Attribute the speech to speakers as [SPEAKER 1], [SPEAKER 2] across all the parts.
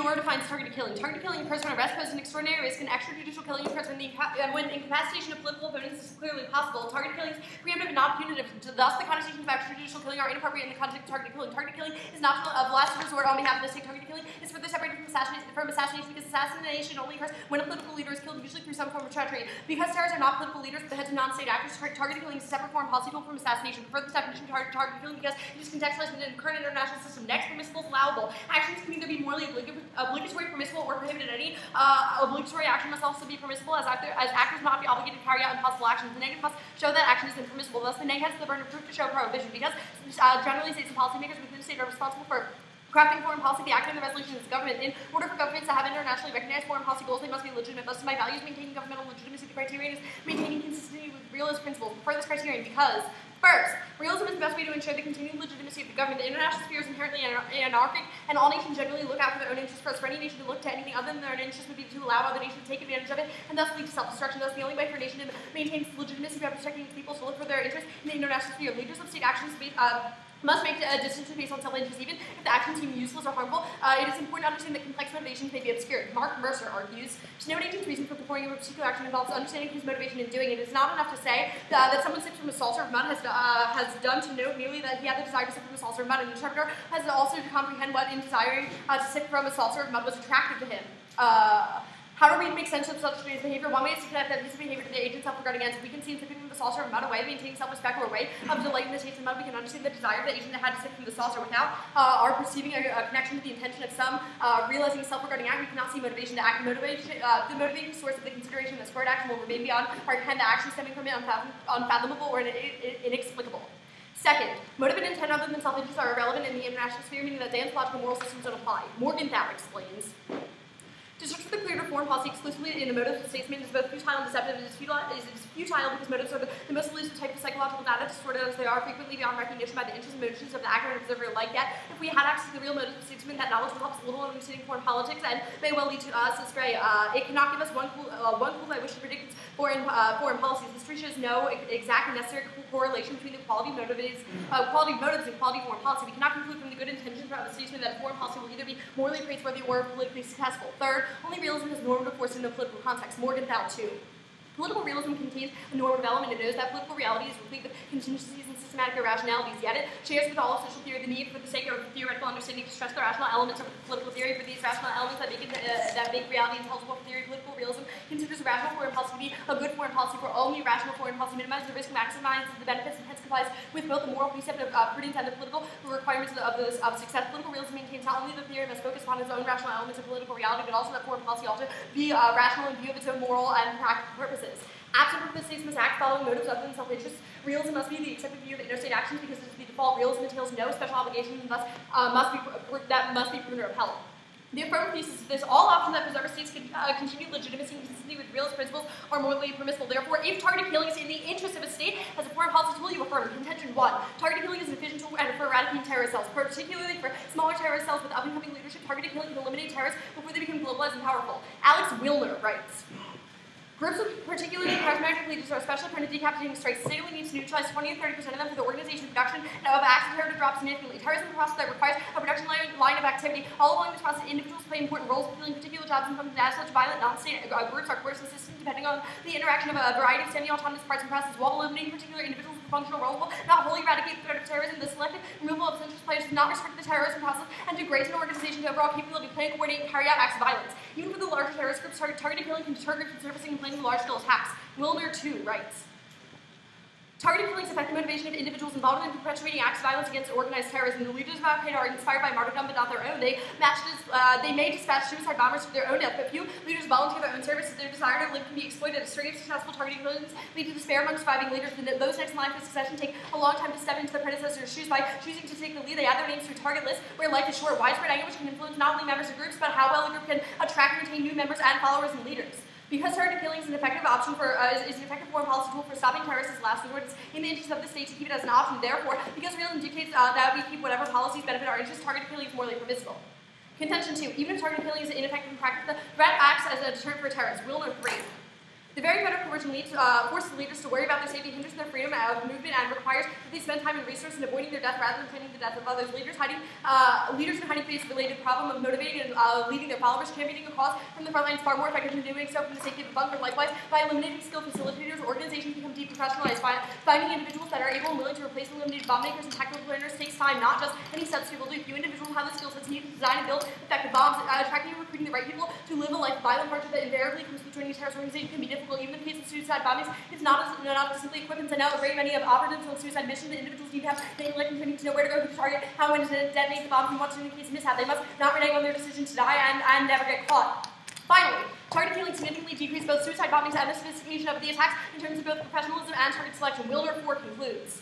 [SPEAKER 1] Moore defines targeted killing. Targeted killing occurs when arrest poses an extraordinary risk, and extrajudicial killing occurs when incapacitation of political opponents is clearly possible. Targeted killing is preemptive and not punitive. Thus, the connotations of extrajudicial killing are inappropriate in the context of targeted killing. Targeted killing is not of last resort on behalf of the state. Targeted killing is further separated from assassination because assassination only occurs when a political leader is killed, usually through some form of treachery. Because terrorists are not political leaders, but the heads of non-state actors, targeted killing is a separate foreign policy tool from assassination. For further definition of targeted killing, because it is contextualized within the current international system. Next, permissible is allowable. Actions can either be morally obligatory, permissible, or prohibited. Any obligatory action must also be permissible, as actors not be obligated to carry out impossible actions. The negative must show that action is impermissible. Thus, the negative has the burden of proof to show prohibition, because generally states and policymakers within the state are responsible for crafting foreign policy. The actor in the resolution is the government. In order for governments to have internationally recognized foreign policy goals, they must be legitimate. Thus, my values maintaining governmental legitimacy. The criterion is maintaining consistency with realist principles. For this criterion, because first, realism is the best way to ensure the continued legitimacy of the government. The international sphere is inherently anarchic, and all nations generally look out for their own interests first. For any nation to look to anything other than their own interests would be to allow other nations to take advantage of it, and thus lead to self-destruction. Thus, the only way for a nation to maintain its legitimacy by protecting its people is to look for their interests in the international sphere. Leaders of state actions must make distinctions based on self-interest, even if the actions seem useless or harmful. It is important to understand that complex motivations may be obscured. Mark Mercer argues, to know an agent's reason for performing a particular action involves understanding his motivation in doing it. It is not enough to say that someone sipped from a saucer of mud has done to note merely that he had the desire to sip from a saucer of mud. An interpreter has also to comprehend what, in desiring to sip from a saucer of mud, was attractive to him. How do we make sense of such behavior? One way is to connect that his behavior to the agent's self-regarding ends. We can see him sipping from the saucer of mud away, maintaining self-respect, or a way of delighting the taste of mud. We can understand the desire of the agent that had to sip from the saucer without our perceiving a connection to the intention of some realizing a self-regarding act. We cannot see motivation to act. The motivating source of the consideration of the spurred action will remain beyond our ken. The action stemming from it unfathomable or inexplicable. Second, motive and intent other than self-interest are irrelevant in the international sphere, meaning that Dan's logical moral systems don't apply. Morgenthau explains, to search for the clear foreign policy exclusively in the motives of statesmen is both futile and deceptive. It is futile because motives are the most elusive type of psychological data, distorted as they are, frequently beyond recognition by the interests and motives of the actor and observer alike. Yet, if we had access to the real motives of statesmen, that knowledge will help us little in understanding foreign politics and may well lead to us astray. It cannot give us one clue I wish to predict foreign policies. History shows no exact and necessary correlation between the quality of motives and quality of foreign policy. We cannot conclude from the good intentions of the statesman that foreign policy will either be morally praiseworthy or politically successful. Third, only realism has normative force in no political context. Morgenthau, too. Political realism contains a normative element. It knows that political reality is replete with contingencies and systematic irrationalities, yet it shares with all of social theory the need for the sake of theoretical understanding to stress the rational elements of political theory. For these rational elements that make reality intelligible for theory, political realism considers rational foreign policy to be a good foreign policy. For only rational foreign policy minimizes the risk, maximizes the benefits, and hence complies with both the moral precept of prudence and the political requirements of success. Political realism maintains not only the theory must focus upon its own rational elements of political reality, but also that foreign policy ought to be rational in view of its own moral and practical purposes. Absent from the states must act following motives other than self-interest. Realism must be the accepted view of interstate actions because it is the default. Realism entails no special obligation and thus must be proven or upheld. The affirmative thesis is this: all options that preserve a state's continued legitimacy and consistency with realist principles are morally permissible. Therefore, if targeted killing is in the interest of a state as a foreign policy tool, you affirm. Contention 1. Targeted killing is an efficient tool for eradicating terrorist cells, particularly for smaller terrorist cells with up-and-coming leadership. Targeted killing can eliminate terrorists before they become globalized and powerful. Alex Wilner writes, groups of particularly charismatic leaders are especially prone to decapitating strikes. The state only needs to neutralize 20 to 30% of them for the organization and production of acts of terror to drop significantly. Terrorism is a process that requires a production line of activity. All along this process, individuals play important roles, fulfilling particular jobs and functions. As such, violent non-state groups are coercive systems depending on the interaction of a variety of semi-autonomous parts and processes. While eliminating particular individuals with functional roles will not wholly eradicate the threat of terrorism, the selective removal of centrist players does not restrict the terrorism process and degrades an organization's overall capability to plan, coordinate, and carry out acts of violence. Even for the larger terrorist groups, targeted killing can deter groups from surfacing and planning large-scale attacks. Wilner, too, writes, targeted killings affect the motivation of individuals involved in perpetuating acts of violence against organized terrorism. The leaders of Al-Qaeda are inspired by martyrdom, but not their own. They may dispatch suicide bombers to their own death, but few leaders volunteer their own services. Their desire to live can be exploited. A string of successful targeted killings lead to despair among surviving leaders. Those next in line for succession take a long time to step into their predecessors' shoes. By choosing to take the lead, they add their names to a target list where life is short. Widespread anguish can influence not only members of groups, but how well a group can attract and retain new members and followers and leaders. Because targeted killing is an effective option is an effective foreign policy tool for stopping terrorists as last resort, it's in the interest of the state to keep it as an option. Therefore, because realism dictates that we keep whatever policies benefit our interests, targeted killing is morally permissible. Contention 2. Even if targeted killing is ineffective in practice, the threat acts as a deterrent for terrorists. Wilner 3. The very threat of coercion forces leaders to worry about their safety, hinders their freedom of movement, and requires that they spend time and resources in avoiding their death rather than planning the death of others. Leaders in hiding face the related problem of motivating and leading their followers, championing a cause from the front lines far more effective than doing so from the safety of the bunker. Likewise, by eliminating skilled facilitators, organizations become deprofessionalized. Finding individuals that are able and willing to replace eliminated bomb makers and tactical planners takes time, not just any steps people do. Few individuals have the skill sets needed to design and build effective bombs. Attracting and recruiting the right people to live a life of violent hardship that invariably comes with joining a terrorist organization can be difficult. Even in the case of suicide bombings, it's not to simply equip and send out a great many of operatives on suicide missions. The individuals need to have the intellect and training to know where to go, who to target, how and when to detonate the bombs, and what to do in case of mishap. They must not renege on their decision to die and never get caught. Finally, target killing significantly decreased both suicide bombings and the sophistication of the attacks in terms of both professionalism and target selection. Wilder 4 concludes.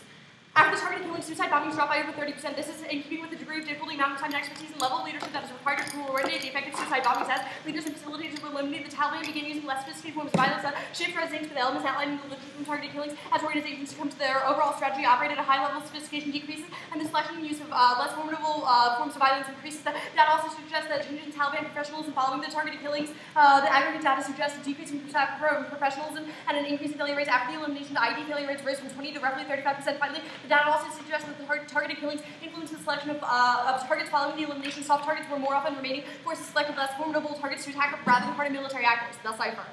[SPEAKER 1] After the targeted killing, suicide bombings dropped by over 30%. This is in keeping with the degree of difficulty, amount of time, and expertise, and level of leadership that is required to coordinate the effective suicide bombings. As leaders and facilitators were eliminated, the Taliban began using less sophisticated forms of violence that shift residents for the elements outlined in the literature from targeted killings. As organizations succumb to their overall strategy, operate at a high level of sophistication decreases, and the selection and use of less formidable forms of violence increases. That also suggests that changes in Taliban professionalism following the targeted killings. The aggregate data suggests a decrease in professionalism and an increase in failure rates. After the elimination, the ID failure rates rose from 20 to roughly 35%. Finally, the data also suggests that the targeted killings influenced the selection of targets following the elimination. Soft targets were more often remaining, forced to select less formidable targets to attack rather than hardened military actors. Thus I affirm.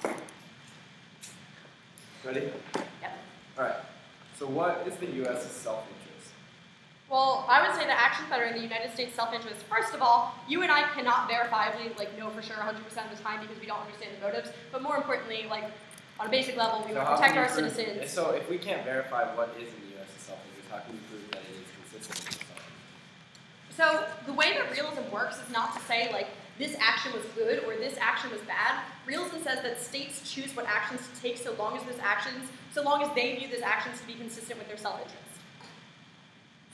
[SPEAKER 2] Okay. Ready?
[SPEAKER 1] Yep.
[SPEAKER 2] Alright. So what is the U.S.'s self-interest?
[SPEAKER 1] Well, I would say the actions that are in the United States' self-interest, first of all, you and I cannot verifiably know for sure 100% of the time because we don't understand the motives, but more importantly, on a basic level, we want to protect our citizens.
[SPEAKER 2] So if we can't verify what is in the U.S.'s self-interest, how can we prove that it is consistent with the self-interest?
[SPEAKER 1] So the way that realism works is not to say, this action was good or this action was bad. Realism says that states choose what actions to take so long as they view those actions to be consistent with their self-interest.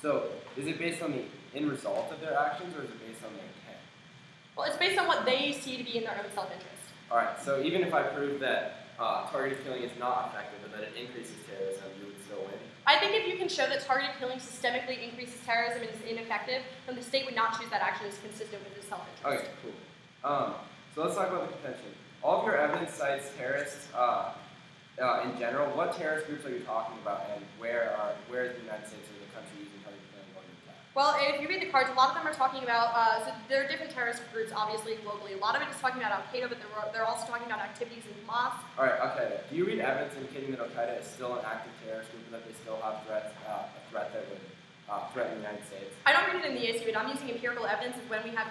[SPEAKER 2] So is it based on the end result of their actions or is it based on their intent?
[SPEAKER 1] Well, it's based on what they see to be in their own self-interest.
[SPEAKER 2] All right, so even if I prove that targeted killing is not effective but that it increases terrorism, you would still win?
[SPEAKER 1] I think if you can show that targeted killing systemically increases terrorism and is ineffective, then the state would not choose that action as consistent with its self-interest.
[SPEAKER 2] Okay, cool. So let's talk about the contention. All of your evidence cites terrorists in general. What terrorist groups are you talking about, and where is the United States or the country using targeted killing going to attack?
[SPEAKER 1] Well, if you read the cards, a lot of them are talking about, so there are different terrorist groups, obviously, globally. A lot of it is talking about Al-Qaeda, but they're also talking about activities in Hamas.
[SPEAKER 2] All right, Al-Qaeda. Do you read evidence indicating that Al-Qaeda is still an active terrorist group and that they still have a threat that would threaten the United States?
[SPEAKER 1] I don't read it in the ACU, but I'm using empirical evidence of when we have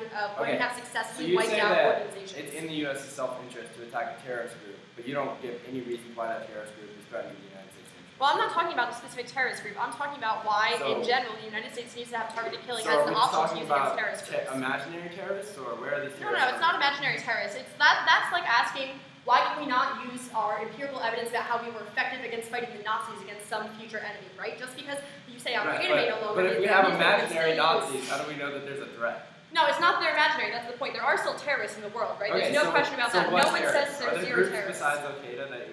[SPEAKER 1] successfully
[SPEAKER 2] so
[SPEAKER 1] wiped out organizations.
[SPEAKER 2] It's in the U.S.'s self-interest to attack a terrorist group, but you don't give any reason why that terrorist group is threatening the United States interest.
[SPEAKER 1] Well, I'm not talking about a specific terrorist group. I'm talking about why, in general, the United States needs to have targeted killing as an option to use against terrorist groups.
[SPEAKER 2] Imaginary terrorists, or where are these terrorists?
[SPEAKER 1] No, it's not imaginary terrorists. That's like asking, why can we not use our empirical evidence about how we were effective against fighting the Nazis against some future enemy, right? Just because you say Al-Qaeda may no longer.
[SPEAKER 2] But if we have imaginary Nazis, how do we know that there's a threat?
[SPEAKER 1] No, it's not they're imaginary. That's the point. There are still terrorists in the world, right?
[SPEAKER 2] Okay,
[SPEAKER 1] There's no question about that. No one says there's zero terrorists.
[SPEAKER 2] Besides Al-Qaeda that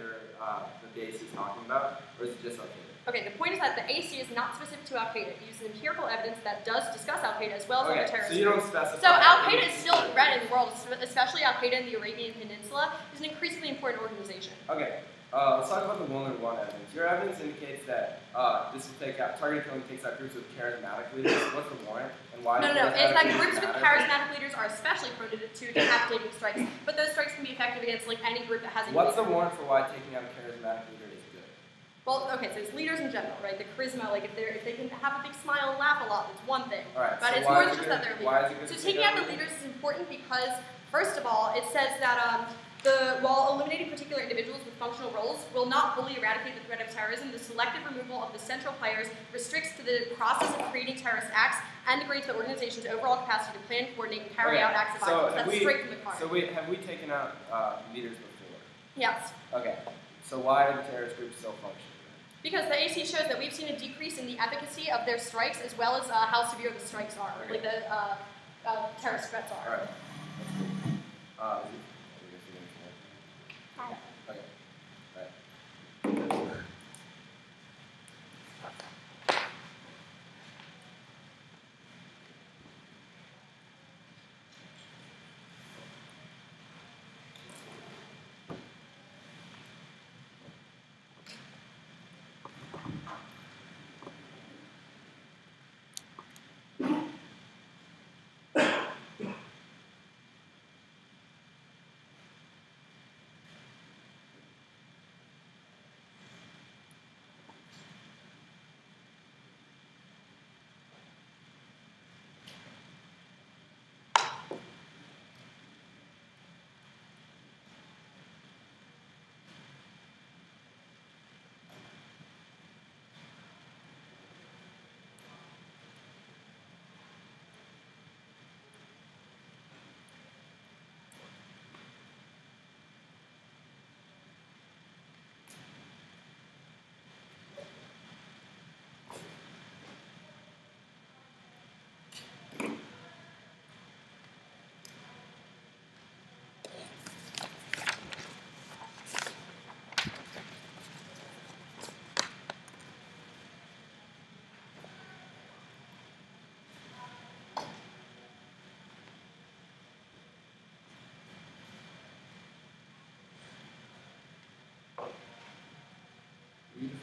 [SPEAKER 2] the AC is talking about, or is it just Al-Qaeda?
[SPEAKER 1] Okay, the point is that the AC is not specific to Al-Qaeda. It uses empirical evidence that does discuss Al-Qaeda as well as other terrorists.
[SPEAKER 2] So you don't specify.
[SPEAKER 1] So Al-Qaeda is still a threat in the world, especially Al-Qaeda in the Arabian Peninsula. It's an increasingly important organization.
[SPEAKER 2] Okay, let's talk about the Wilner 1 evidence. Your evidence indicates that targeted killing takes out groups with charismatic leaders. What's the warrant, and why?
[SPEAKER 1] No. It's that groups with charismatic leaders are especially prone to decapitating strikes, but those strikes can be effective against any group that has a.
[SPEAKER 2] What's the warrant for why taking out a charismatic leader is good?
[SPEAKER 1] Well, okay, so it's leaders in general, right? The charisma, if they can have a big smile and laugh a lot, it's one thing.
[SPEAKER 2] All right,
[SPEAKER 1] but
[SPEAKER 2] so
[SPEAKER 1] it's more than just that they're
[SPEAKER 2] leaders.
[SPEAKER 1] Why is it good? So taking out the leaders is important because, first of all, it says that while eliminating particular individuals with functional roles will not fully eradicate the threat of terrorism, the selective removal of the central players restricts to the process of creating terrorist acts and degrades the organization's overall capacity to plan, coordinate, and carry out acts of violence. That's straight from the card.
[SPEAKER 2] So have we taken out leaders before?
[SPEAKER 1] Yes.
[SPEAKER 2] Okay. So why are the terrorist groups still functioning?
[SPEAKER 1] Because the AC shows that we've seen a decrease in the efficacy of their strikes as well as how severe the strikes are,
[SPEAKER 2] okay.
[SPEAKER 1] The terrorist threats are.
[SPEAKER 2] All right. That's cool. Okay. All right.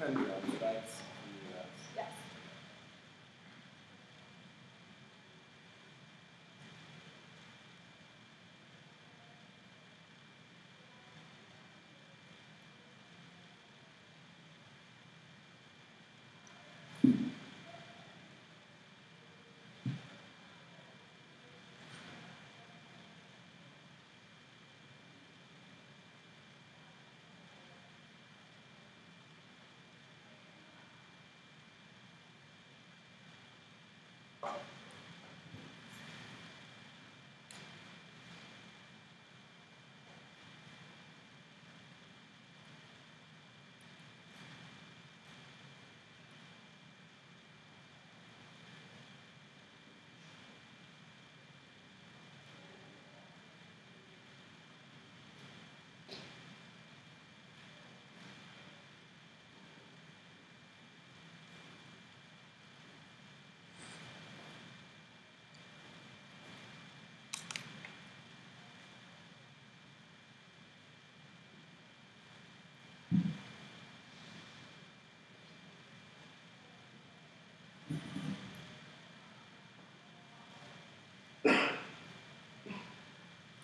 [SPEAKER 2] defend drone strikes in the U.S.?
[SPEAKER 1] Yes.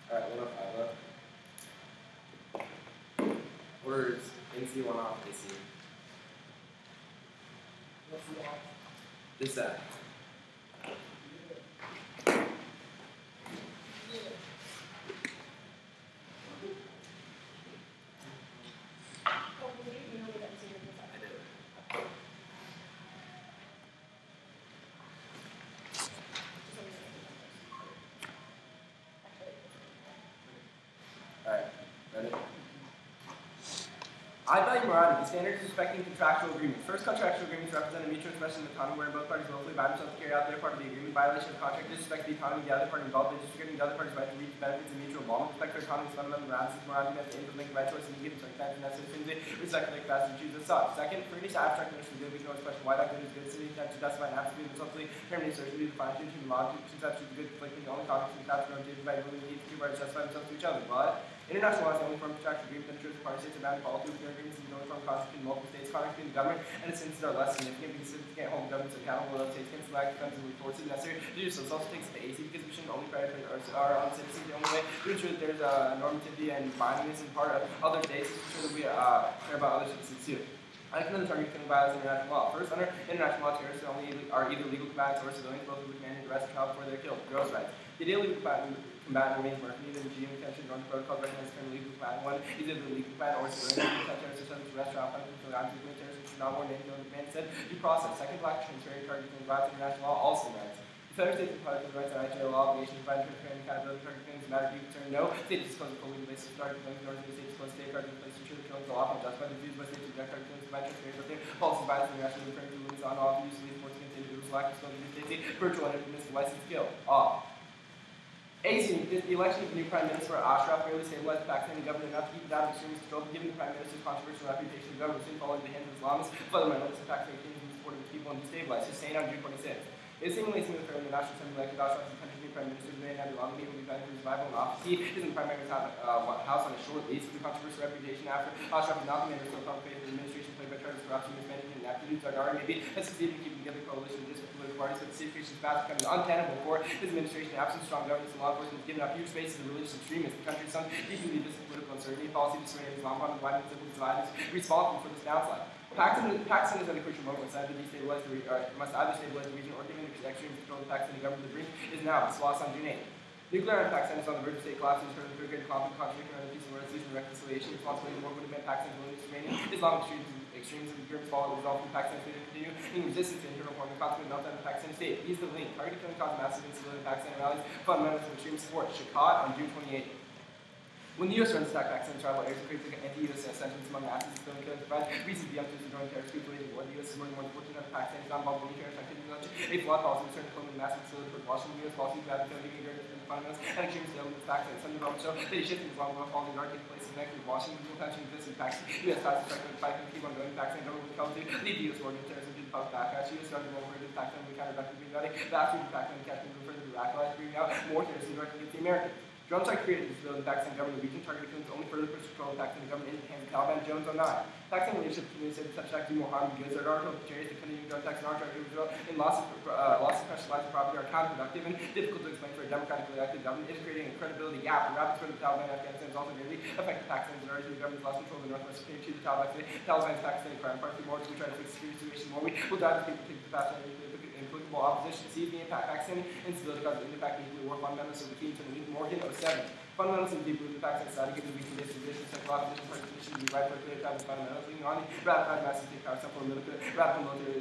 [SPEAKER 2] All right, 105 left. Orders NC 1 off AC.
[SPEAKER 3] What's the off?
[SPEAKER 2] This set. I did. All right, ready? I value morality. The standards respecting contractual agreements. First, contractual agreements represent a mutual expression of autonomy wherein both parties willfully bind themselves to carry out their part of the agreement. Violation of the contract disrespects the autonomy of the other party involved. They disregarding the other party's right to reap the benefits of mutual involvement. Respect for autonomy is fundamental morality. Morality meant to aim to make the right choice and to give them circumstances necessary to respect the capacity to choose as such. Second, for any abstract notion of good, we can always question why that good is good. City to justify an absolute and subtly terminating certainty to define between logic, conception of good, conflicting the only conflicts and capture of by really need to justify themselves to each other. But international law is the only form of contractual agreement that ensures the party states are bound to follow through with their agreements and the only form of contract between multiple states. Contracts between the government and its citizens are less significant because citizens can't hold governments accountable without states can select defensively forces necessary to do so. This also takes the AC because we shouldn't only prioritize our own citizens. The only way to ensure that there's normativity and bindingness in part of other states is to ensure that we care about other citizens too. I can the target killing violates international law. First, under international law, terrorists are either legal combatants or civilians, both of which command to arrest a child before they're killed. Gross rights. The ideal legal combatant remains murder. Neither the G intention nor the protocol recognizes the term legal combatant. One, either the legal combatant or civilian. Terrorists are subject to arrest, trial, punishment for the acts of terrorists, which is not more than anything the man said. Due process. Second, black transferring target killing violates international law, also rights. The federal states comply with the rights and IHL law obligations provide transparent accountability target killings. The matter of concern. No, state disclose the full legal basis of target killings, nor does the state disclose state target killings to ensure the killings are lawful and justified. Refused by states to reject target killings provide transparency with their policies violating international referring to limits on all use of these forces against individuals, lack of disclosure of state, virtual and impermissible license kill. Off. 18. The election of the new Prime Minister Ashraf barely stabilized the Pakistani government enough to keep it out of extremist control, giving the Prime Minister's controversial reputation of government soon following the hands of Islamists, fundamentalists, and Pakistani kings in support of the people and destabilized. Hussein on June 26th. It is seemingly smooth for the National Assembly elected Ashraf as the country's new Prime Minister today, and Abu Dhabi will be fighting for his survival in office. He is in the Prime Minister's house on a short lease with a controversial reputation after Ashraf is not the minister of public faith in the administration plagued by charges of corruption, mismanagement, and inaptitude. Zardari maybe has succeeded in keeping together a coalition of different political parties, but the situation is fast becoming untenable for his administration. Absent strong governance and law enforcement has given up huge space to the religious extremists. The country is sunk deeply into political uncertainty. Policy dissuading Islam and widening civil divide is responsible for this downslide. Pakistan is at a crucial moment. Must either stabilize the region or given the extreme control of the Pakistani government. The brink is now. This loss on June 8th. Nuclear in Pakistan is on the verge of state collapse and is currently triggered conflict, contradiction, and peace and resolution and reconciliation. Responsibility more would have been Pakistan's willingness to remain. Islamic extremes and groups follow the result from Pakistan's failure to continue in resistance to internal forming consequent meltdown of the Pakistani state. He's the link. Targeted killing cause massive instability in Pakistan rallies fundamentals of extreme support. Shakat on June 28th. When the U.S. runs attack Pakistan tribal areas, it creates anti-U.S. sentiments among masses, killing killers, provides reasons the youngsters and growing terrorist groups waging war. The U.S. is more than 14 of Pakistan is not involved in any terrorist activity. A flawed policy concerning killing massive facilities for Washington. U.S. policy to advocate killing the fundamentals and extremist elements of Pakistan. Some developments show that a shift in Islam will follow the arcade place in connected with Washington. Dual tension exists in Pakistan. U.S. ties to strike the fight and keep on going. Pakistan government will come to lead the U.S. war against terrorism due to public backlash. U.S. started more worried with Pakistan we counter-directed Green Valley. The after the Pakistan and Kashmir moved further to radicalize, bringing out more terrorism directed against the Americans. Drones are created to disability in Pakistan government. The region targeted killings only further push control of Pakistan government in the hands of Taliban. Jones 09. Pakistan leadership community said such acts do more harm than good. Their article portrays the continuing drone attacks in our target in loss of precious lives and property are counterproductive and difficult to explain for a democratically elected government. It is creating a credibility gap. The rapid spread of the Taliban in Afghanistan is also greatly affecting Pakistan's minority. The government's lost control of the northwest security to the Taliban's Pakistani crime party. More to try to fix the security situation more. We will dive into the Pakistan implicable opposition to see the impact Pakistan instability causes the impact of nuclear war fundamentals of the team to Morgan 07. Fundamentals in deep rooted Pakistan society given the weak conditions, sexual opposition, participation, the right for clear time fundamentals, leaning on the radical massive take power, for radical military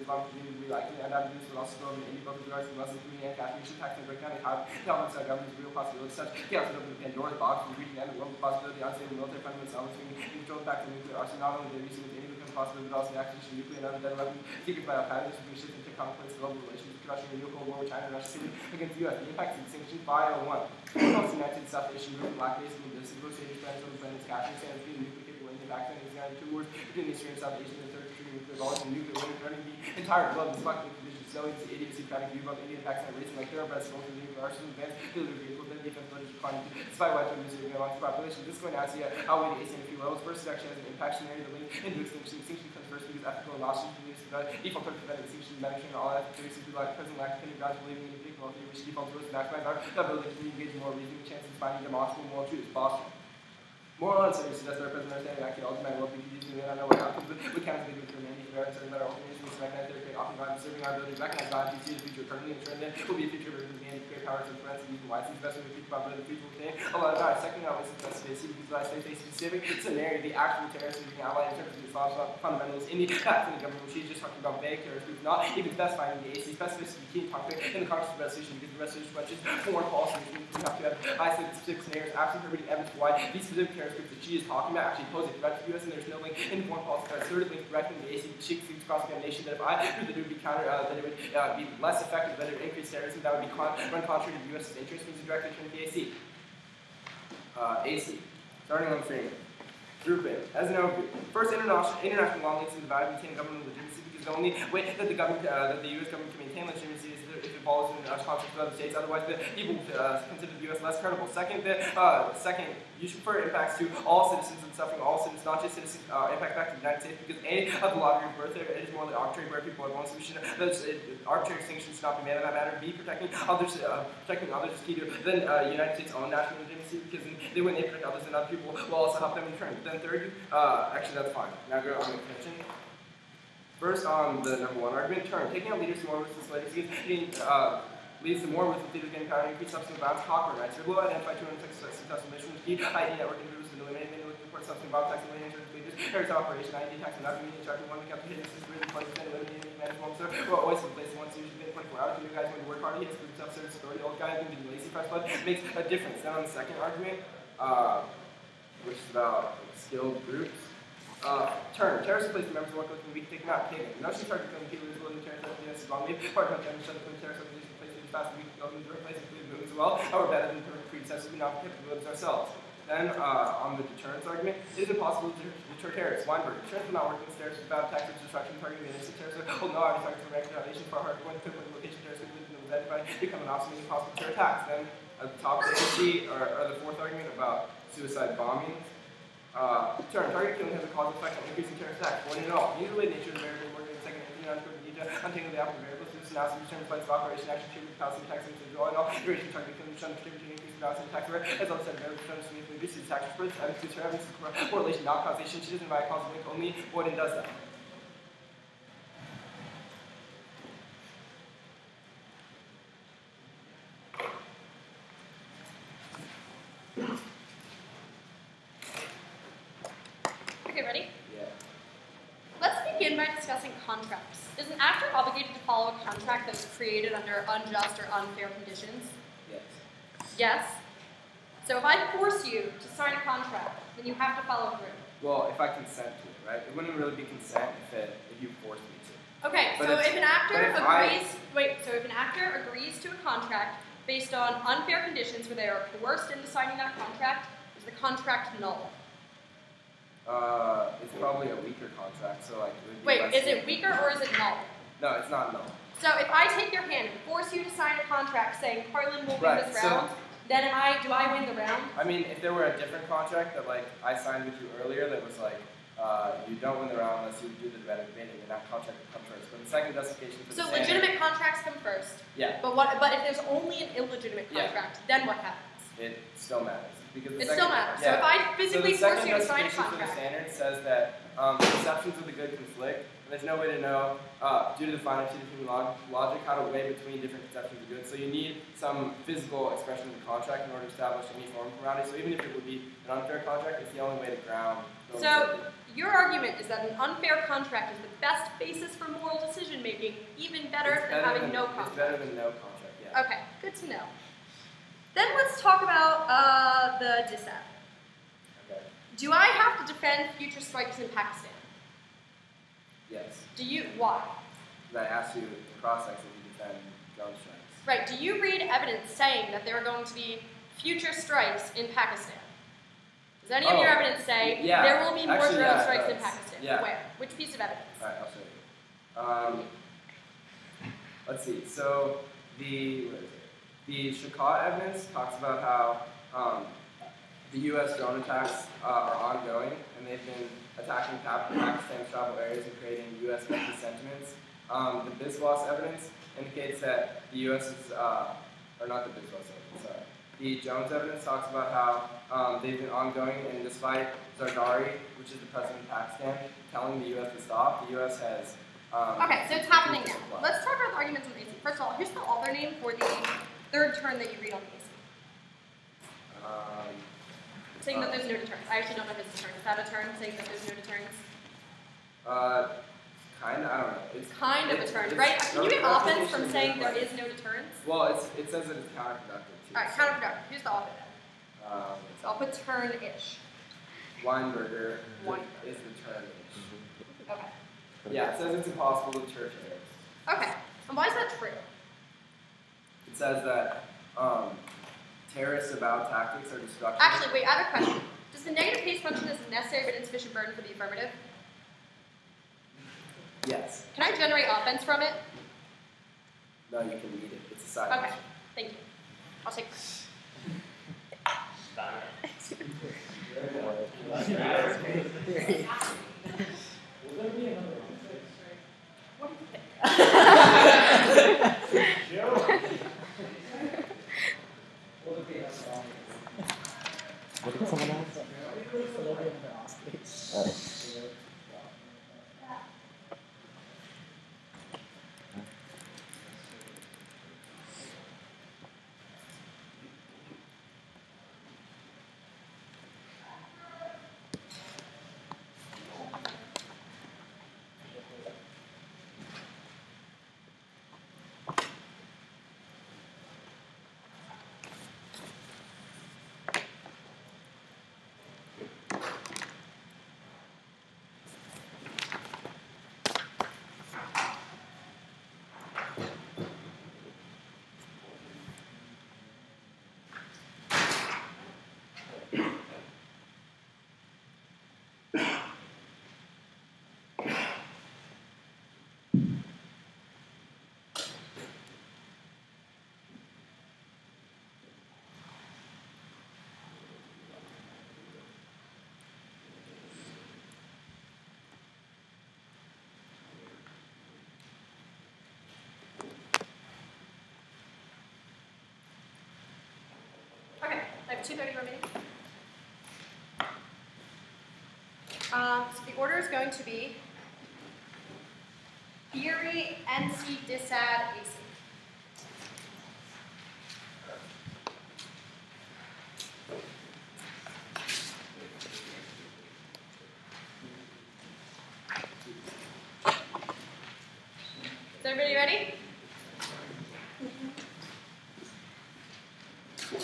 [SPEAKER 2] Islamic community will be likely, and that will also go in India, both with regards to the Muslim community and Kashmir, Pakistan breakdown and how Taliban government's real possibility, such chaos would open the Pandora's box for the region and the world possibility, unstable military fundamentals, control back to nuclear arsenal, not only the recent with any become possibility, but also the acquisition of nuclear and other deadly weapons, secret by Al-Qaeda, this will be shifting to conflicts, global relations, crushing the nuclear war with China and Russia against the U.S. The impact of the sanctions by 01. Most United South Asian movement, black base, and the civil state Spanish independence, Kashmir, stands between nuclear capable Indian Pakistan, and the two wars between the Eastern and South Asian and third country nuclear dollars and nuclear winter threatening the entire globe. This black condition slowly to idiosyncratic view of Indian Pakistan racing like thoroughbreds going through the nuclear arsenal advanced military vehicles, then defense budgets declining despite widespread misery among the population. This is going to actually outweigh the ASEAN a few levels. First, it actually has an impact scenario that links into extinction. Extinction comes first because ethical and logical default to prevent extinction, management, all activities to like present lack of kindergarten believing in the people, which default to maximize our ability to engage more reasoning chances of finding demonstrable moral truths. Boston. Moral uncertainty suggests that our present understanding actually ultimately will be used in the I know what outcomes, but we can't believe it for many very uncertain about our organizations, recognize their great often by serving our ability to recognize God to see the future currently and trend will be a future version of the great powers and friends and even wisely best way to think about the future within. A lot of our second always is best space because I say specific scenario, the actual terrorists being outlined in terms of the Islam's fundamentals in the Pakistani government, she's just talking about vague terrorist groups, not even specifying the AC specificity key topic in the Congress resolution because the resolution questions foreign policy, which means we have to have isolated specific scenarios, absolutely evidence for why these specific terrorist groups that she is talking about actually pose a threat to the U.S. and there's no link in foreign policy that asserted link directly to the AC seeks cross-examination that if I knew that it would be counter, that it would be less effective, that it would increase terrorism, that would be run contrary to the U.S.'s interest, means directly turn to the AC. AC. Starting on the framework. Group A. As an overview. First, international law links in the value of maintaining government legitimacy because the only way that the government, that the U.S. government can maintain legitimacy is if it follows in conflicts with other states. Otherwise, the people consider the U.S. less credible. Second, you should refer impacts to all citizens and suffering all citizens, not just citizens. Impact back to the United States because A, of the lottery of birth there, it is more arbitrary where people are born. So we should arbitrary distinctions should not be made on that matter. B, protecting others is key to then United States' own national legitimacy because when they protect others, then other people will also help them in turn. Then third, actually that's fine. Now go on the convention. First on the number one argument, turn. Taking out leaders to more ruthless leaders leads to more ruthless leaders getting power and increased substance violence, Cochrane writes. We'll identify 206 successful missions, key ID network individuals and eliminating many report substance violence attacks and eliminating leaders, areas of operation, ID attacks and not community chapter 1, the captain hitting system, 20%, eliminating management officer, we're always in place once usually been 24 hours, the new guys when you work hard, he has proved self-service authority, the old guy who's been lazy fresh blood, makes a difference. Then on the second argument, which is about skilled groups, turn. Terrorists place members of what goes we can take them out. Taken. No she started killing people who's willing to terrorists like the US is wrong. Maybe part of them shut the terrorist organization place things fast and we can go in the place and include movements as well. However, better than predecessors, we not protect the motives ourselves. Then on the deterrence argument, it is impossible to deter terrorists. Weinberg. Deterrence will not work against terrorists without attacks or destruction targeting innocent terrorists. Hold no obvious targets for retaliation for hard going to put location terrorists who live in the identified become an obstacle to possible terror attacks. Then at the top of the AC, or the fourth argument about suicide bombings. Target killing has a causal effect on increasing terrorist attacks. One and all. Usually nature of the variable working in second entity on untangling the apple variables through the synopsis determines place of operation action treatment Palestine attacks into all and all duration target killing shown to increase the Palestine attack rate as well as set variables shown to reduce the attack spreads and increase her evidence of correlation, not causation. She doesn't provide a causal link only what it does that.
[SPEAKER 1] Okay, ready?
[SPEAKER 2] Yeah.
[SPEAKER 1] Let's begin by discussing contracts. Is an actor obligated to follow a contract that was created under unjust or unfair conditions?
[SPEAKER 2] Yes.
[SPEAKER 1] Yes? So if I force you to sign a contract, then you have to follow through.
[SPEAKER 2] Well, if I consent to it, right? It wouldn't really be consent if you forced me to.
[SPEAKER 1] Okay,
[SPEAKER 2] but
[SPEAKER 1] so if an actor agrees to a contract based on unfair conditions where they are coerced into signing that contract, is the contract null?
[SPEAKER 2] It's probably a weaker contract, so like.
[SPEAKER 1] Wait, is it weaker or is it null?
[SPEAKER 2] No, it's not null.
[SPEAKER 1] So if I take your hand and force you to sign a contract saying Karlyn will win this round, then do I win the round?
[SPEAKER 2] I mean, if there were a different contract that like I signed with you earlier that was like, you don't win the round unless you do the bidding, and that contract would come first. But the second justification for the
[SPEAKER 1] So legitimate contracts come first.
[SPEAKER 2] Yeah.
[SPEAKER 1] But if there's only an illegitimate contract, then what happens?
[SPEAKER 2] It still matters. Because
[SPEAKER 1] it still matters. Yeah. So if I physically force you to sign a contract.
[SPEAKER 2] So the second justification for the standard says that exceptions of the good conflict, and there's no way to know, due to the finitude of human logic, how to weigh between different conceptions of good. So you need some physical expression of the contract in order to establish any form of morality. So even if it would be an unfair contract, it's the only way to ground.
[SPEAKER 1] So your argument is that an unfair contract is the best basis for moral decision making, even better than having no contract.
[SPEAKER 2] It's better than no contract, yeah.
[SPEAKER 1] Okay, good to know. Then let's talk about the DISAD.
[SPEAKER 2] Okay.
[SPEAKER 1] Do I have to defend future strikes in Pakistan?
[SPEAKER 2] Yes.
[SPEAKER 1] Do you? Why?
[SPEAKER 2] I asked you in cross-sex if you defend drone strikes.
[SPEAKER 1] Right. Do you read evidence saying that there are going to be future strikes in Pakistan? Does any of your evidence say there will be more drone strikes in Pakistan?
[SPEAKER 2] Yeah.
[SPEAKER 1] Where? Which piece of evidence?
[SPEAKER 2] All right, I'll show you. Let's see. So the Shaqat evidence talks about how the U.S. drone attacks are ongoing, and they've been attacking Pakistan's tribal areas and creating U.S. sentiments. The Biswas evidence indicates that the U.S. is, or not the Biswas evidence, sorry. The Jones evidence talks about how they've been ongoing, and despite Zardari, which is the president of Pakistan, telling the U.S. to stop, the U.S. has...
[SPEAKER 1] okay, so it's happening now. Let's talk about the arguments on the AC. First of all, who's the author name for the third turn that you read on the AC? Saying that there's no deterrence. I actually don't know if it's a turn. Is that a turn, saying that there's no deterrence?
[SPEAKER 2] Kind of, I don't know.
[SPEAKER 1] It's kind of a turn, right? Can you get offense from saying there is no deterrence?
[SPEAKER 2] Well, it says that it's counterproductive, too.
[SPEAKER 1] All right, counterproductive. Who's the author then? So I'll put turn-ish.
[SPEAKER 2] Weinberger is the turn-ish.
[SPEAKER 1] Okay.
[SPEAKER 2] Yeah, it says it's impossible to deter terrorists.
[SPEAKER 1] Okay. And why is that true?
[SPEAKER 2] It says that terrorists' avowed tactics are destructive.
[SPEAKER 1] Actually, wait, I have a question. Does the negative case function as a necessary but insufficient burden for the affirmative?
[SPEAKER 2] Yes.
[SPEAKER 1] Can I generate offense from it?
[SPEAKER 2] No, you can read it. It's a side.
[SPEAKER 1] Okay, thank you. I'll take this. What do you think?
[SPEAKER 3] Look at someone else. Okay, I have 2:30 remaining. So the order is going to be theory, NC, DISAD, AC. Is everybody ready?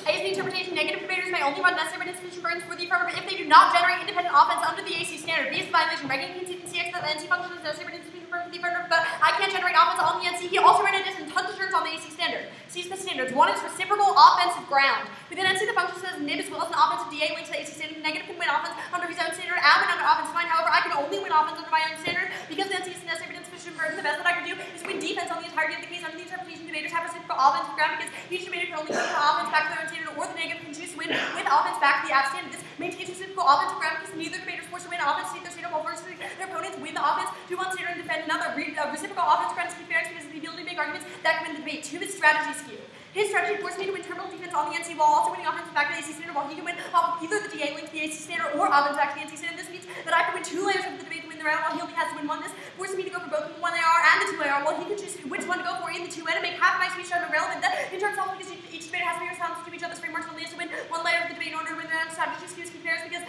[SPEAKER 3] AC interpretation, negative debaters may only run necessary but insufficient burdens for the affirmative if they do not generate independent offense under the AC standard. B is the violation. Regan concedes in CX that the NC function is necessary but insufficient burdens for the affirmative, but I can't generate offense on the NC. He also ran a distant ton of turns on the AC standard. C is the standards. One is reciprocal offensive ground. Within NC, the function says nib as well as an offensive DA linked to the AC standard. The negative can win offense under his own standard. Am and under offense fine. However, I can only win offense under my own standard because the NC is necessary but insufficient constitution burden, the best that I can do is win defense on the entirety of the case. Under the interpretation, debaters have reciprocal offensive ground because each debater can only win the offense back to their own standard, or the negative can choose to win with offense back to the app standard. This maintains reciprocal offensive ground because neither debater is forced to win offense to their standard while forcing their opponents win the offense to one standard and defend another. Reciprocal offensive ground is fairness because of the ability to make arguments that can win the debate. 2 is strategy skew. His strategy forced me to win terminal defense on the NC while also winning offense back to the AC standard, while he can win off of either the DA link to the AC standard or offense back to the NC standard. This means that I can win 2 layers of the debate to win the round, while he only has to win 1. This forces me to go for both the 1 AR and the 2 AR, while he can choose which one to go for in the 2 and make half my speech time irrelevant. That in turn solves because each debater has to be responsive to each other's frameworks, only has to win 1 layer of the debate in order to win the round. Strategy skews compares because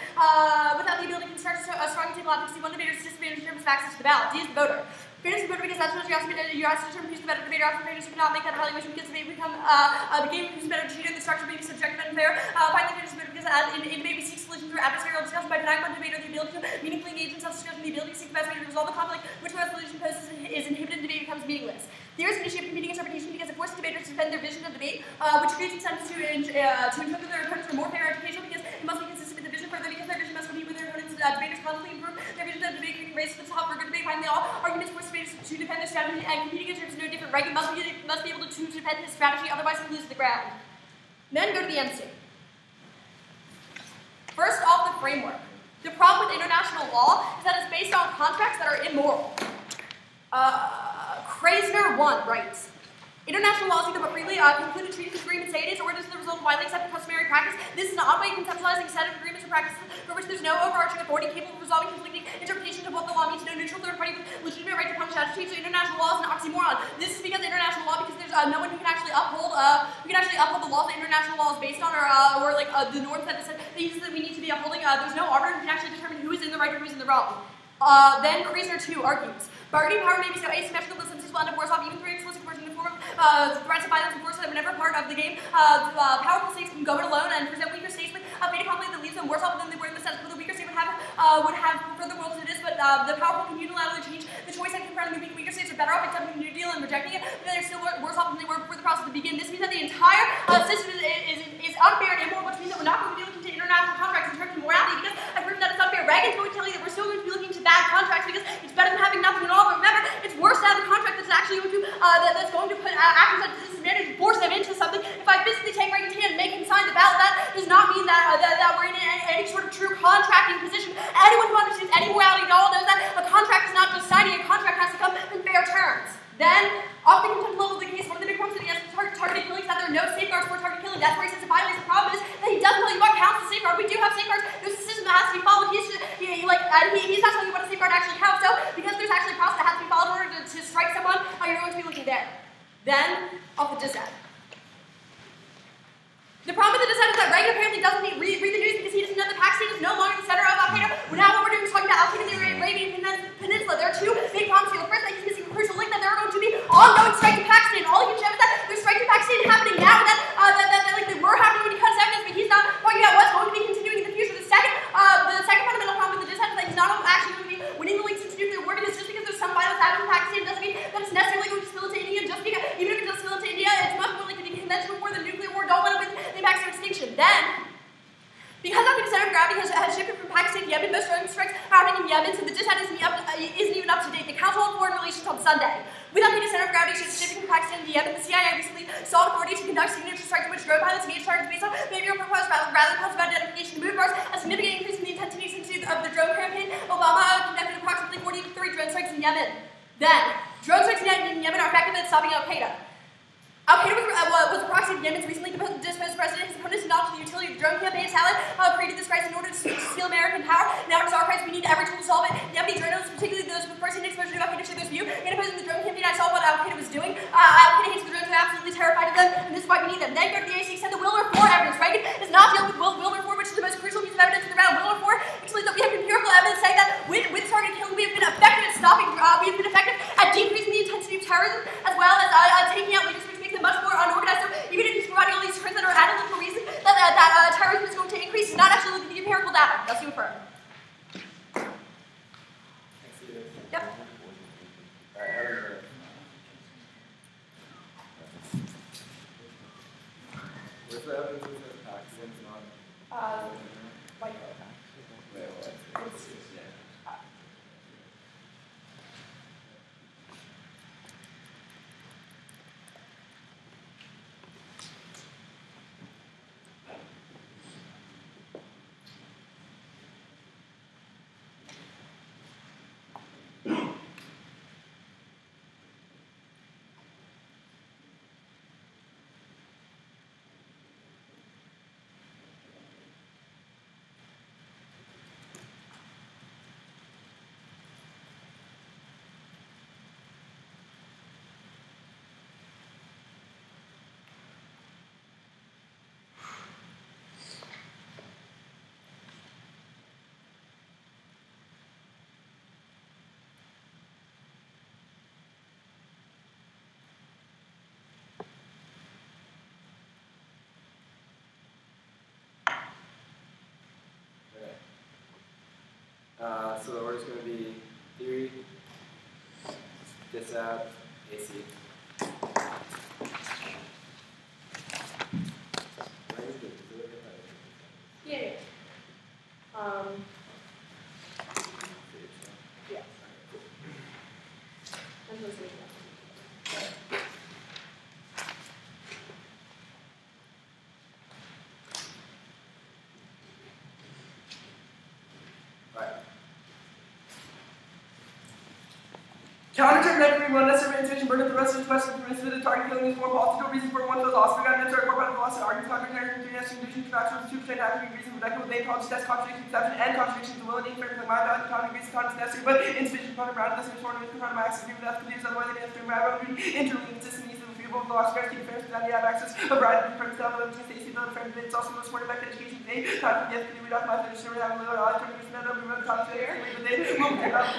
[SPEAKER 3] without the ability to construct a strong table advocacy, one debater's disadvantage in terms of access to the ballot. D is the voter. Fairness is voter because that's what you have to determine who's the better debater. After fairness, you cannot make that evaluation because they become the game who's better cheated, the structure being subjective and unfair. Finally, fairness is voter because in debate we seek solutions through adversarial discussion by denying one debater the ability to meaningfully engage in self-discussion, the ability to seek the best way to resolve the conflict, which resolution poses is inhibited, the debate becomes meaningless. There's an issue of competing interpretation because it forces debaters to defend their vision of debate, which creates incentives to interpret their opponents for more fair education because it must be consistent with the vision. Further, because their vision must compete with their opponents, debaters constantly improve their vision of debate, creating race to the top for a good debate. Finally, all arguments force debaters to defend their strategy, and competing in terms of no different. Regan must be able to defend his strategy, otherwise he loses the ground. Then go to the MC. First off, the framework. The problem with international law is that it's based on contracts that are immoral. Krasner 1 writes, international laws either freely concluded treaties agreements say it is, or it is the result of widely accepted customary practice. This is an odd way of conceptualizing a set of agreements or practices for which there's no overarching authority capable of resolving conflicting interpretations of what the law means. No neutral third party with legitimate right to punish attitudes. So international law is an oxymoron. This is because international law, because there's no one who can actually uphold the laws that international law is based on, or the norms that things that we need to be upholding. There's no arbiter who can actually determine who is in the right or who is in the wrong. Then Krasner 2 argues, bargaining power may be so asymmetrical that some states will end up worse off even through explicit coercion in the form of threats of violence and force that whenever part of the game, powerful states can go it alone and present weaker states with a fait accompli that leaves them worse off than they were in the sense where the weaker state would have further worlds to this, but the powerful can unilaterally change the choice and confronting the weaker states are better off accepting the New Deal and rejecting it, but they're still worse off than they were before the process to begin. This means that the entire system is unfair and immoral, which means that we're not going to be looking to international contracts in terms of morality because I've proven that it's unfair. Regan's going to tell you that we're still going to be looking to bad contracts because it's better than having nothing at all, but remember, it's worse to have a contract that's actually going to that's going to put actors at a disadvantage and force them into something. If I physically take Regan's hand and make him sign the ballot, that does not mean that we're in any sort of true contracting position. Anyone who understands any morality at all knows that a contract is not just signing. A contract has to come in fair terms. Then, off the contempt level of the case, one of the big problems that he has with targeted killing is that there are no safeguards for targeted killing. That's where he says it violates. The problem is that he doesn't tell you what counts as a safeguard. We do have safeguards. There's a system that has to be followed. He's not telling you what a safeguard actually counts. So, because there's actually a process that has to be followed in order to strike someone, you're going to be looking there. Then, off the dissent. The problem with the dissent is that Regan apparently doesn't read the news because he doesn't know that Pakistan is no longer the center of Al-Qaeda. Now what we're doing is talking about Al-Qaeda in the Arabian Peninsula. There are 2 big problems here. The first, that he's missing a crucial link, that there are going to be ongoing strikes in Pakistan. All he can show is that there's strikes in Pakistan happening now, and that they were happening when he cut his evidence, but he's not talking about what's going to be continuing in the future. The second fundamental problem with the dissent is that he's not actually going to be winning the links into nuclear war, because just because there's some violence happening in Pakistan doesn't mean that it's necessarily going to spill into India. Just because, even if it does spill into India, it's much more likely to be conventional war than nuclear war. Don't let it win the Pakistan extinction. Then, because the center of gravity has shifted from Pakistan to Yemen, most drone strikes are happening in Yemen, so the dissent isn't even up to date. The Council on Foreign Relations on Sunday. Without the center of gravity shifting from Pakistan to Yemen, the CIA recently sought authority to conduct signature strikes in which drone pilots engage targets based on behavioral profiles rather than positive identification. Move bars, a significant increase in the intensity of the drone campaign. Obama conducted approximately 43 drone strikes in Yemen. Then, drone strikes in Yemen are effective at stopping Al-Qaeda. Al-Qaeda was a proxy of Yemen's recently disposed president. His opponents acknowledged the utility of the drone campaign. Talent created this crisis in order to steal American power. Now it's our crisis. We need every tool to solve it. Yemeni journalists, particularly those with first-hand exposure to Al-Qaeda, share this view. In opposing the drone campaign, I saw what Al-Qaeda was doing. Al-Qaeda hates the drones. They're absolutely terrified of them, and this is why we need them. Then go to the AC, send the Wilmer 4 evidence. Regan does not deal with Wilmer 4, which is the most crucial piece of evidence in the round. Wilmer 4 explains that we have empirical evidence saying that with targeted killing, we have been effective at stopping. We have been effective at decreasing the intensity of terrorism, as well as taking out leaders, which makes them much more unorganized. So even if he's providing all these terms that are analytical reasons that terrorism is going to increase, he's not actually looking at the empirical data. That's you affirm. Yep.
[SPEAKER 2] Where's the evidence that Pakistan's not?
[SPEAKER 3] White
[SPEAKER 2] So the order is going to be theory, disab, AC.
[SPEAKER 3] Yeah. Yeah. I'm listening to that.
[SPEAKER 2] Counterterm negative one necessary intuition burden the rest of the question permits with the target killing is more possible reason for one philosophy got necessary more part of philosophy arguments counterterm three nesting conditions factual two percent having reason predictable they college test contradiction exception and contradiction to will and inference like my value counter reason counter necessary but insufficient counter ground this is for with counter max agree with that because otherwise they have to grab interleaving consistency of the feasible philosophy keep difference without the have access of variety of different stuff of the AC build friend it's also the support effect education today time for the FPD we don't have to show have a little alternative that we run top fair but they will get out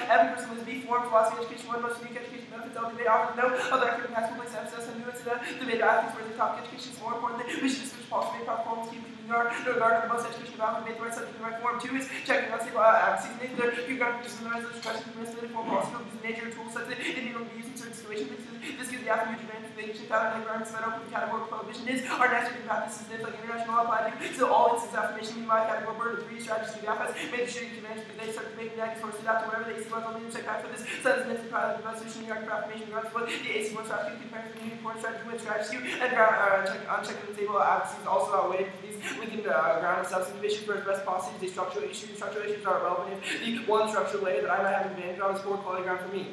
[SPEAKER 2] every person must be formed philosophy education one most unique education benefits all debate offers no other academic high school place emphasis and nuance in the debate athletes where the topic education is more important we should switch policy proper forms keep regarding the most education about debate the right subject in the right form. 2 is checking unstable seasoning. 3 you got to use the resolution question from the form policy of the nature of tools such that it will be used in certain situations. This gives the afternoon advantage of the ancient pattern environments that open category prohibition is our necessary practices like international law applied to all instances affirmation in my category burden 3 strategies to the office made sure you can manage because they start to make the negative source adapt to whatever the AC was on the check back for this sentence next to the resolution in regard to affirmation regards to what the AC1 strategy compares to the unicorn strategy with strategy and uncheck the table absences also outweighed for these we can ground of substantive issues where best policies the structural issues are relevant if the one structural layer that I might have an advantage on is poor quality ground for me.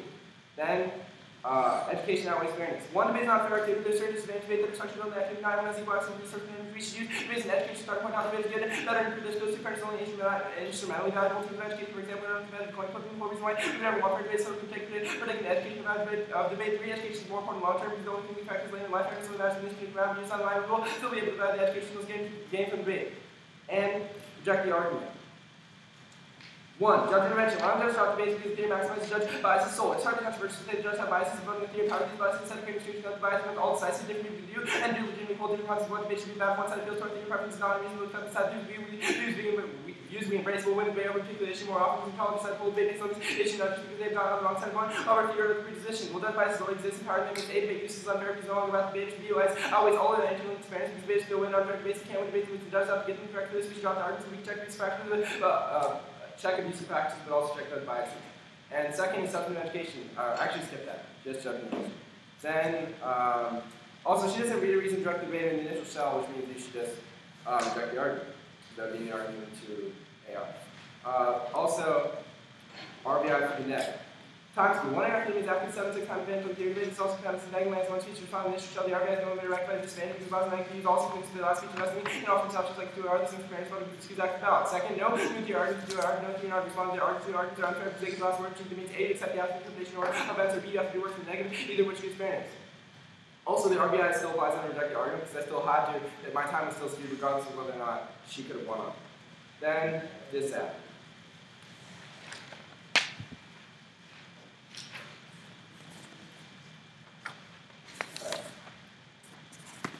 [SPEAKER 2] Then education outweighs fairness. One debate is not fair activity, there's certain disadvantage debate that are structured on the activity, not even as equal access to certain we should use. Debates in education start point how debate is good, better improve this goes to fairness only instrumentally valuable to education, for example, we don't have coin flipping for reason why we never want fair debate, so we can take predicting education about debate 3 education is more important long term because the only thing we factors later in life factors so that's this thing around use on line rule, so we'll be able to provide the education was gained from debate. And reject the argument. 1. Judge intervention. One judge shall debate because the theory maximizes judge biases soul. It's hard to controversial to say the judge have biases about the theory of how these biases instead of creating restrictions of the bias with all decisive different view and do legitimately hold different concepts of what debate should be bad. One side feels toward theory preference is not unreasonable to the side views we embrace will win debate over a particular issue more often than college side hold debate based on this issue not just because they've gone on the wrong side of one over theoretical predisposition. Well, judge biases only exist in power limits A debate uses unfair because no longer about debate to be utilized always all of the interlinked experience because debates still win unfair debates can't win debates with the judge have to get them correct for this we should drop the arguments we can check these factors check abusive practices, but also check those biases. And second is substantive education. Actually, skip that. Just judgment. Then, also, she doesn't read a reason direct debate in the initial cell, which means you should just reject the argument. That would be the argument to AR. Also, RBI for the net. Times 1 academy is after 7 6 times advantage of the debate. It's also kind of negative minus 1 feature found in the initial cell. The RBI is no longer rectified disadvantage because bottom line can use also things to the last feature lesson and often touches like 2 hours and compares what excuse active balance. Second, no new the argument to argument, no theory not respond to the argument to arguments are unfair because they can last word to means A except the after interpretation or events or B you have to do work for the negative, either which gives fairness. Also, the RBI still applies on rejected argument because I still had to, my time was still skewed regardless of whether or not she could have won on. Then, this app.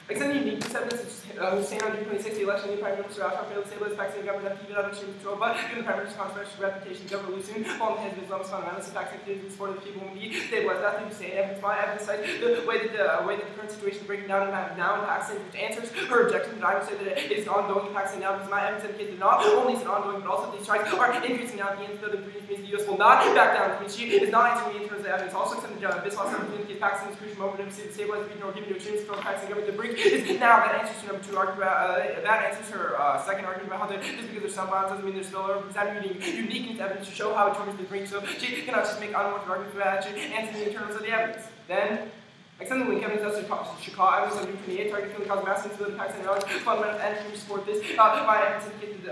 [SPEAKER 2] Except the uniqueness evidence of Hussein on June 26, the election of the Prime Minister Ashar failed to stabilize Pakistan government FTV without extreme control, but given the Prime Minister's controversial reputation, government will soon fall in the hands of Islamist fundamentalists and Pakistan continues to support of the people when we stabilize that through Hussein. Evidence cites the way that the current situation is breaking down now in Pakistan, which answers her objection that I would say that it is ongoing in Pakistan now because my evidence indicates that not only is it ongoing, but also these strikes are increasing now at the end of the means the U.S. will not back down. She is not answering me in terms of evidence. Also, except the Biswas indicates Pakistan is crucial moment to stabilize the region or giving to extreme control of Pakistan government to bring is now that answers to number 2 argument that answers her second argument about how just because there's some violence doesn't mean there's spillover because that meaning uniqueness evidence to show how it triggers the brink so she cannot just make unwarranted arguments about that she answers in terms of the evidence. Then extend the link evidence as Chicago evidence on June 28 target killing cause mass instability Pakistan and fundamental energy to support this. My evidence indicated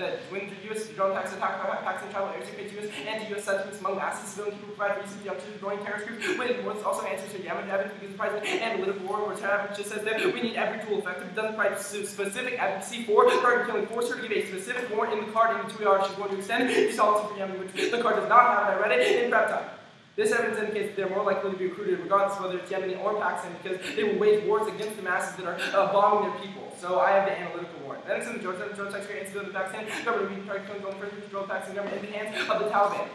[SPEAKER 2] that when the U.S. drone attacks attack Pakistan travel airspace U.S. anti-U.S. sentiments among masses civilian people provide reason to the growing terrorist groups. Wait, what's also answers to Yemen evidence because the president analytical war where terror evidence just says that we need every tool effective. It doesn't provide specific evidence. C4 target killing force her to give a specific warrant in the card in the 2 hours she's going to extend the solitude for Yemen, which the card does not have, and I read it in prep time. This evidence indicates that they're more likely to be recruited regardless of whether it's Yemeni or Pakistan because they will wage wars against the masses that are bombing their people. So I have the analytical warrant. Then it's in the George Sex Grade Instability Pakistan, government being targeted on first control Pakistan government in the hands of the Taliban.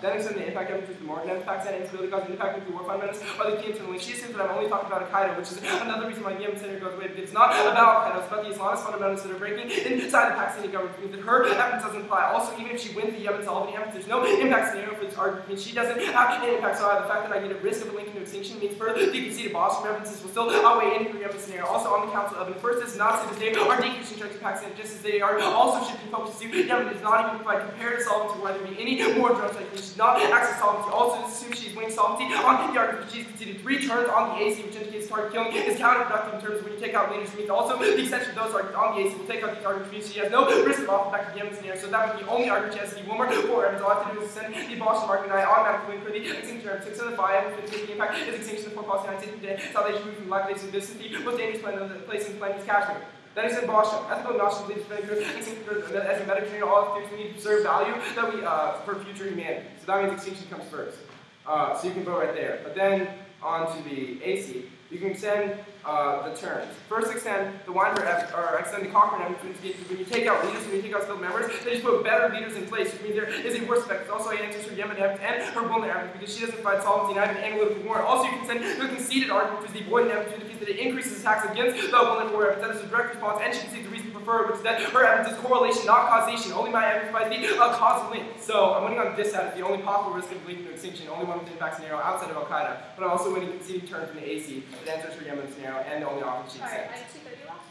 [SPEAKER 2] Then it's in the impact evidence of the Morgan and Pakistan instability causing impact of the war fundamentals are the key internally. She assumes that I'm only talking about Al-Qaeda, which is another reason why the Yemen Center goes away, because it's not about Al-Qaeda, it's about the Islamist fundamentals that are breaking inside the Pakistani government, because that her evidence doesn't apply. Also, even if she wins the Yemen Solving evidence, there's no impact scenario for this argument. She doesn't have any impact, so the fact that I get a risk of a linking to extinction means further the conceded Boston references will still outweigh any Yemen scenario. Also, on the Council of the first is not to this day are decreasing drugs in Pakistan just as they are also shifting focus to Yemen does not even provide comparative solvency why there be any more drugs like this. She's not access solvency. Also, assume she's winning solvency on the argument. She's conceded 3 turns on the AC, which indicates target killing is counterproductive in terms of when you take out leaders. Means also the extension of those arguments on the AC will take out these arguments. Means she has no risk of off back to the Yemen scenario. So that would be the only argument she has to be one more for evidence. All I have to do is send the Boston argument. I automatically win for the extinction of 6 of the 5. The impact is extinction of 4 policy 19 today. Salvation moved from life and this is the most dangerous place in the planet is Kashmir. Then he said Boston. Ethical notion believes as a Mediterranean, all theories we need to preserve value that we for future humanity. So that means extinction comes first. So you can vote right there. But then on to the AC, you can extend the terms. First extend the Weinberg or extend the Cochrane evidence when you take out leaders, when you take out skilled members, they just put better leaders in place, which means there is a worse effect. It's also answers her Yemen evidence and her Woman evidence because she doesn't provide solvency and I have an analytical warrant. Also, you can send the conceded argument, which is the Boyden evidence, which indicates that it increases attacks against the Woman war evidence. That is a direct response, and she can see the reason preferred, which is that her evidence is correlation, not causation. Only my evidence provides the causal link. So I'm winning on this side. It's the only possible risk of leading to extinction, only one with impact scenario outside of Al-Qaeda. But I'm also winning conceding terms in the AC that answers her Yemen scenario and the only option she accepts.
[SPEAKER 3] Alright, I see that you lost.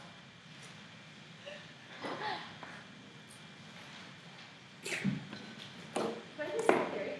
[SPEAKER 3] What is that theory?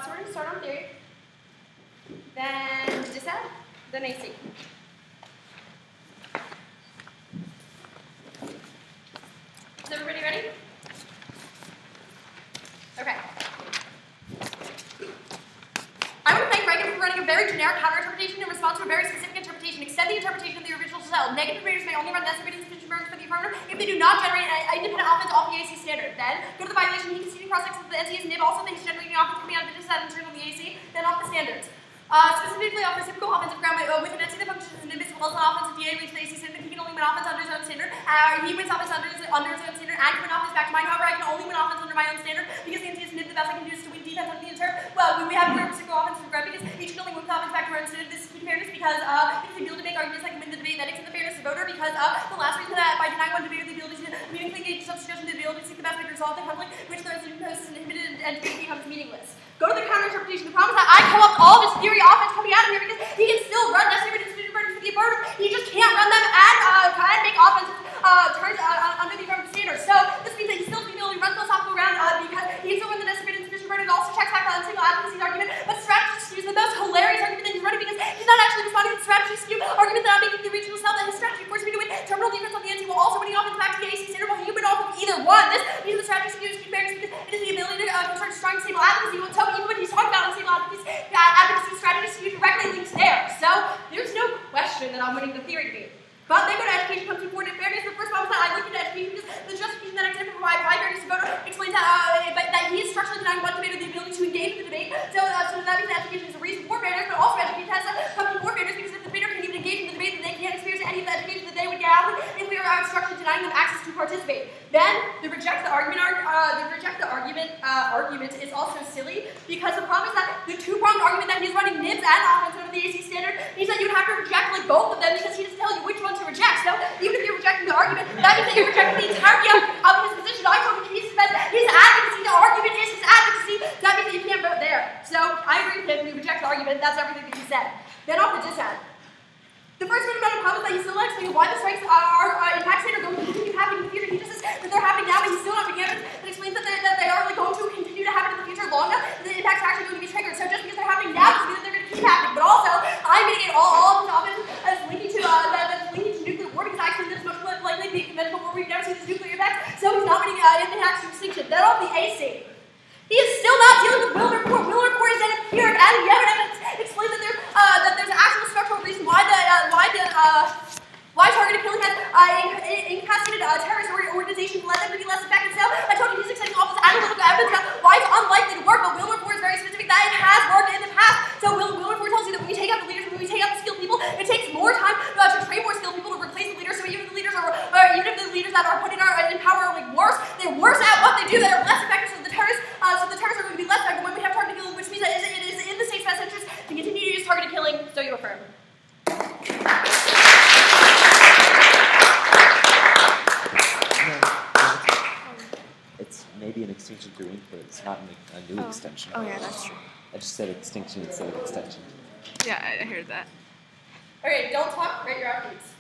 [SPEAKER 3] So we're going to start on theory, then disadd, then AC. Is everybody ready? Okay. I would thank Regan for running a very generic counterinterpretation in response to a very specific interpretation. Extend the interpretation of the original to cell. Negative graders may only run necessary insufficient burns for the affirmative if they do not generate an independent offense off the AC standard. Then go to the violation heat conceding cross-sex of the NT's nib also thinks generating offense coming out of the disadd and turn on the AC, then off the standards. Specifically off reciprocal offensive ground with an NT that functions as an invisible as an offensive DA leads to the AC standard. He can only win offense under his own standard. He wins offense under his own standard and can win offense back to mine. However, I can only win offense under my own standard best I can do is to win defense on the turf. Well, we have a single offensive regret because each killing one offense factor instead of this is fairness because it's the ability to make arguments I can win the debate, then it's in the fairness of voter because the last reason that by denying one debater the ability to meaningfully engage self-discussion, the ability to seek the best way to resolve the conflict, which the resolution poses is inhibited and debate becomes meaningless. Go to the counter-interpretation. The problem is that I co-opt all of his theory offense coming out of here because he can still run necessary institution burdens for the affirmative. He just can't run them and make offensive turns under the affirmative standard. So this means that he's still able to run philosophical ground because he can still run the necessary institution burden and also checks back on single advocacy argument. But strategy skew is the most hilarious argument that he's running because he's not actually responding to the strategy skew argument that I'm making the regional self that his strategy forced me to win terminal defense on the NT while also winning offense back to the AC standard while he went off of either one. This means the strategy skew is fairness because it is the ability to construct strong stable advocacy. So even when he's talking about unstable advocacy strategy skew directly links there. So there's no question that I'm winning the theory debate. But then go to education, comes to important fairness. The first problem is that I look into education because the justification that I can provide why fairness to voter explains that he is structurally denying one debater the ability to engage in the debate. So that means that education is a reason for fairness, but also education has come to for fairness because if the debater can't even engage in the debate, then they can't experience any of the education that they would get out of it if we are structurally denying them access to participate. Then the reject the argument argument is also silly because the problem is that the two-pronged argument that he's running nibs and offense under the AC standard means that you would have to reject like both of them because he doesn't tell you which one to reject. So even if you're rejecting the argument, that means that you're rejecting the entirety of his position. I told you his advocacy, the argument is his advocacy. That means that you can't vote there. So I agree with him. We reject the argument. That's everything that he said. Then off the dissent. The first fundamental problem is that he's still not explaining why the strikes are in fact are going to continue happening in the future. He just says that they're happening now, but he's still not making evidence that explains that they are going to continue to happen in the future long enough that the impacts are actually going to be triggered. So just because they're happening now doesn't mean that they're going to keep happening. But also, I'm making it all of this offense as linking to nuclear war because I explain that it's much more likely to be a conventional war where we've never seen this nuclear effect. So he's not making anything actual distinction. Then off the AC. He is still not dealing with will report. Will report is an empiric and the evidence explains that there's an actual structural reason why targeted killing has incapacitated terrorist organizations, led them to be less effective. So I told you he's accepting all this analytical evidence about why it's unlikely to work, but will report is very specific that it has worked in the past. So will report tells you that when we take out the leaders, when we take out the skilled people, it takes more time to train more skilled people to replace the leaders. So even if the leaders that are put in power are like worse, they're worse at what they do. That are less effective. So the terrorists are going to be less effective when we have targeted killing, which means that it is in the state's best interest to continue to use targeted killing. So you affirm.
[SPEAKER 4] It's maybe an extinction through ink, but it's not a new extension.
[SPEAKER 5] Oh yeah, that's true.
[SPEAKER 4] I just said extinction instead of extension.
[SPEAKER 5] Yeah, I heard that.
[SPEAKER 3] Okay, don't talk, write your outputs.